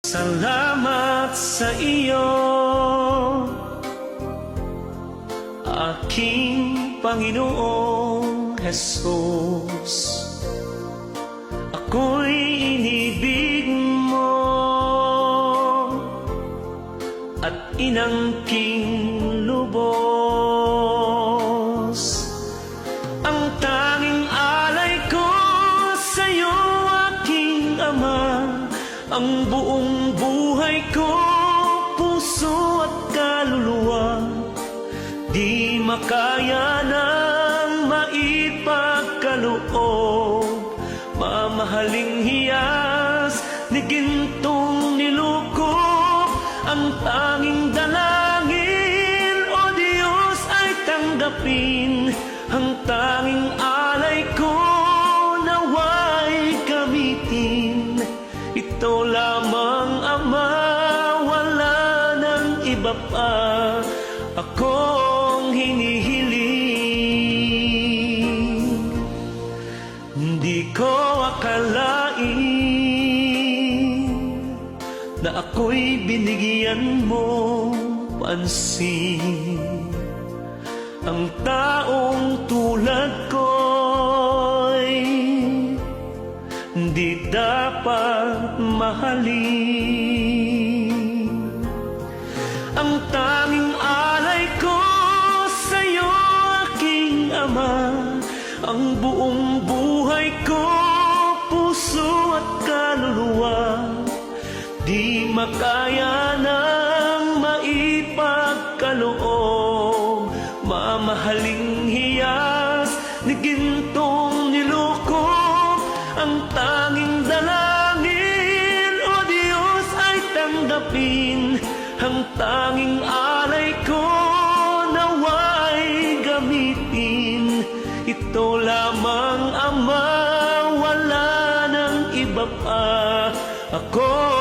Salamat sa iyo, aking Panginoong Jesus. Ako'y inibig mo at inangking lubos. Ang tanging alay ko sa'yo, aking Ama, ang buong buhay ko, puso at kaluluwa, di makaya ng maipagkaloob. Mamahaling hiyas ni gintong nilukop, ang tanging dalangin, O Diyos, ay tanggapin. Ang tanging alay ko, nawa'y gamitin. Ito lamang, Ama, wala nang iba pa akong hinihiling. Hindi ko akalain na ako'y binigyan mo pansin. Ang taong tulad ko'y di dapat mahalin. Ang tanging alay ko sa'yo, aking Ama, ang buong buhay ko, puso at kaluluwa, di makaya ng maipagkaloob. Mamahaling hiyas ni gintong nilukop, ang tanging dalangin, O Diyos, ay tanggapin. Ang tanging alay ko, nawa'y gamitin. Ito lamang, Ama, wala nang iba pa ako